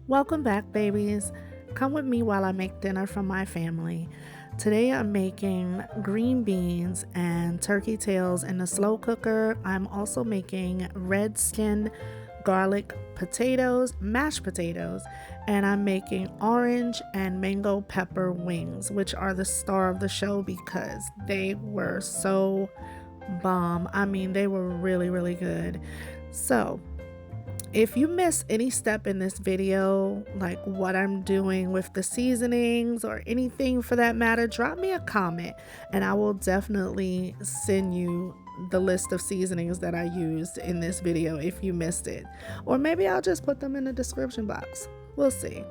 Welcome back, babies. Come with me while I make dinner for my family. Today I'm making green beans and turkey tails in the slow cooker. I'm also making red skin garlic potatoes, mashed potatoes, and I'm making orange and mango pepper wings, which are the star of the show because they were so bomb. I mean, they were really, really good. So, if you miss any step in this video, like what I'm doing with the seasonings or anything for that matter, drop me a comment and I will definitely send you the list of seasonings that I used in this video if you missed it. Or maybe I'll just put them in the description box. We'll see.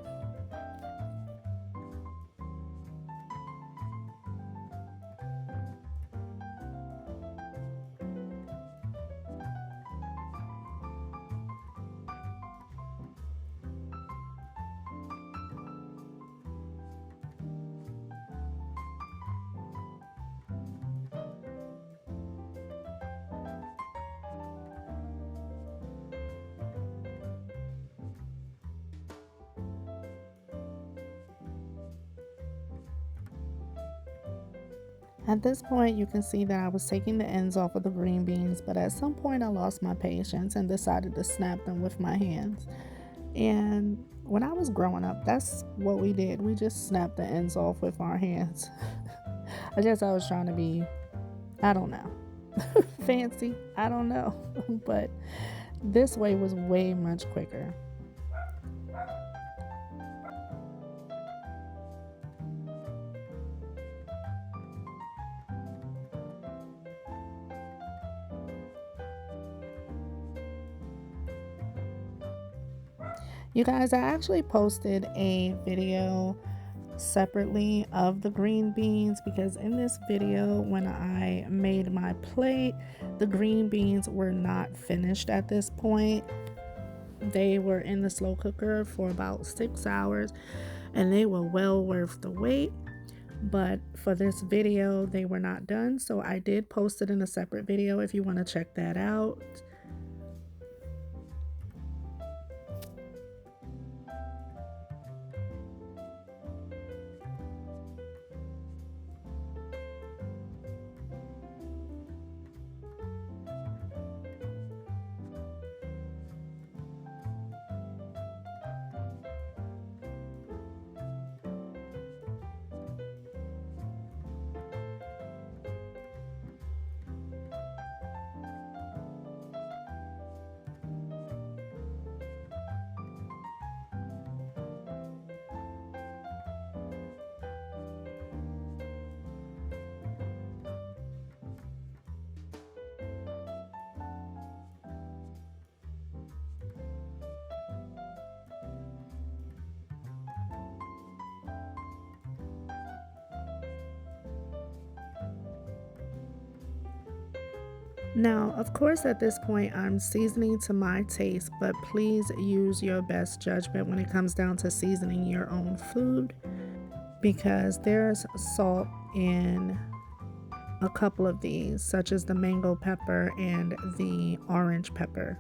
At this point, you can see that I was taking the ends off of the green beans, but at some point I lost my patience and decided to snap them with my hands. And when I was growing up, that's what we did. We just snapped the ends off with our hands. I guess I was trying to be, I don't know, fancy. I don't know. But this way was way much quicker. You guys, I actually posted a video separately of the green beans because in this video when I made my plate, the green beans were not finished at this point. They were in the slow cooker for about 6 hours and they were well worth the wait, but for this video they were not done, so I did post it in a separate video if you want to check that out. Now, of course, at this point, I'm seasoning to my taste, but please use your best judgment when it comes down to seasoning your own food because there's salt in a couple of these, such as the mango pepper and the orange pepper.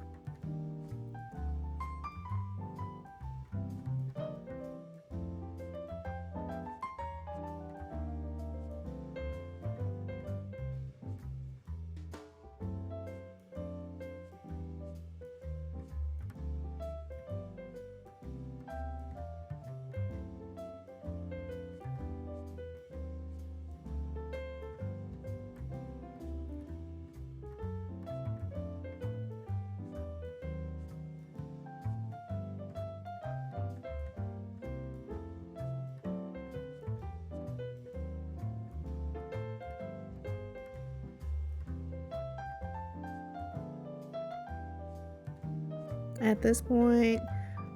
At this point,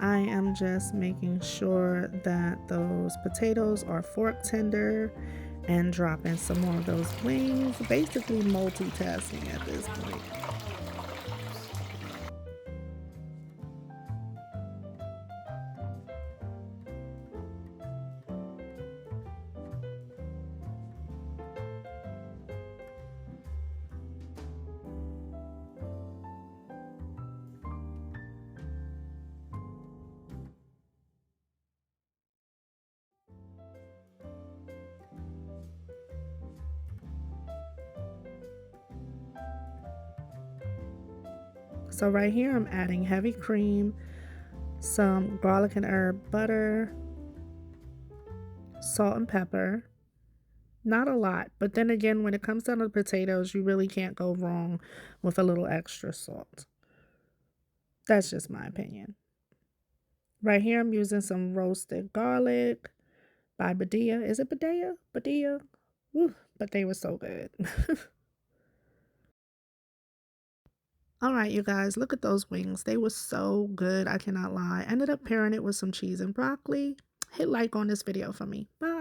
I am just making sure that those potatoes are fork tender and dropping some more of those wings, basically multitasking at this point. So right here I'm adding heavy cream, some garlic and herb butter, salt and pepper. Not a lot, but then again, when it comes down to the potatoes, you really can't go wrong with a little extra salt. That's just my opinion. Right here, I'm using some roasted garlic by Badia. Is it Badia? Badia? Woo, but they were so good. All right, you guys, look at those wings. They were so good. I cannot lie. Ended up pairing it with some cheese and broccoli. Hit like on this video for me. Bye.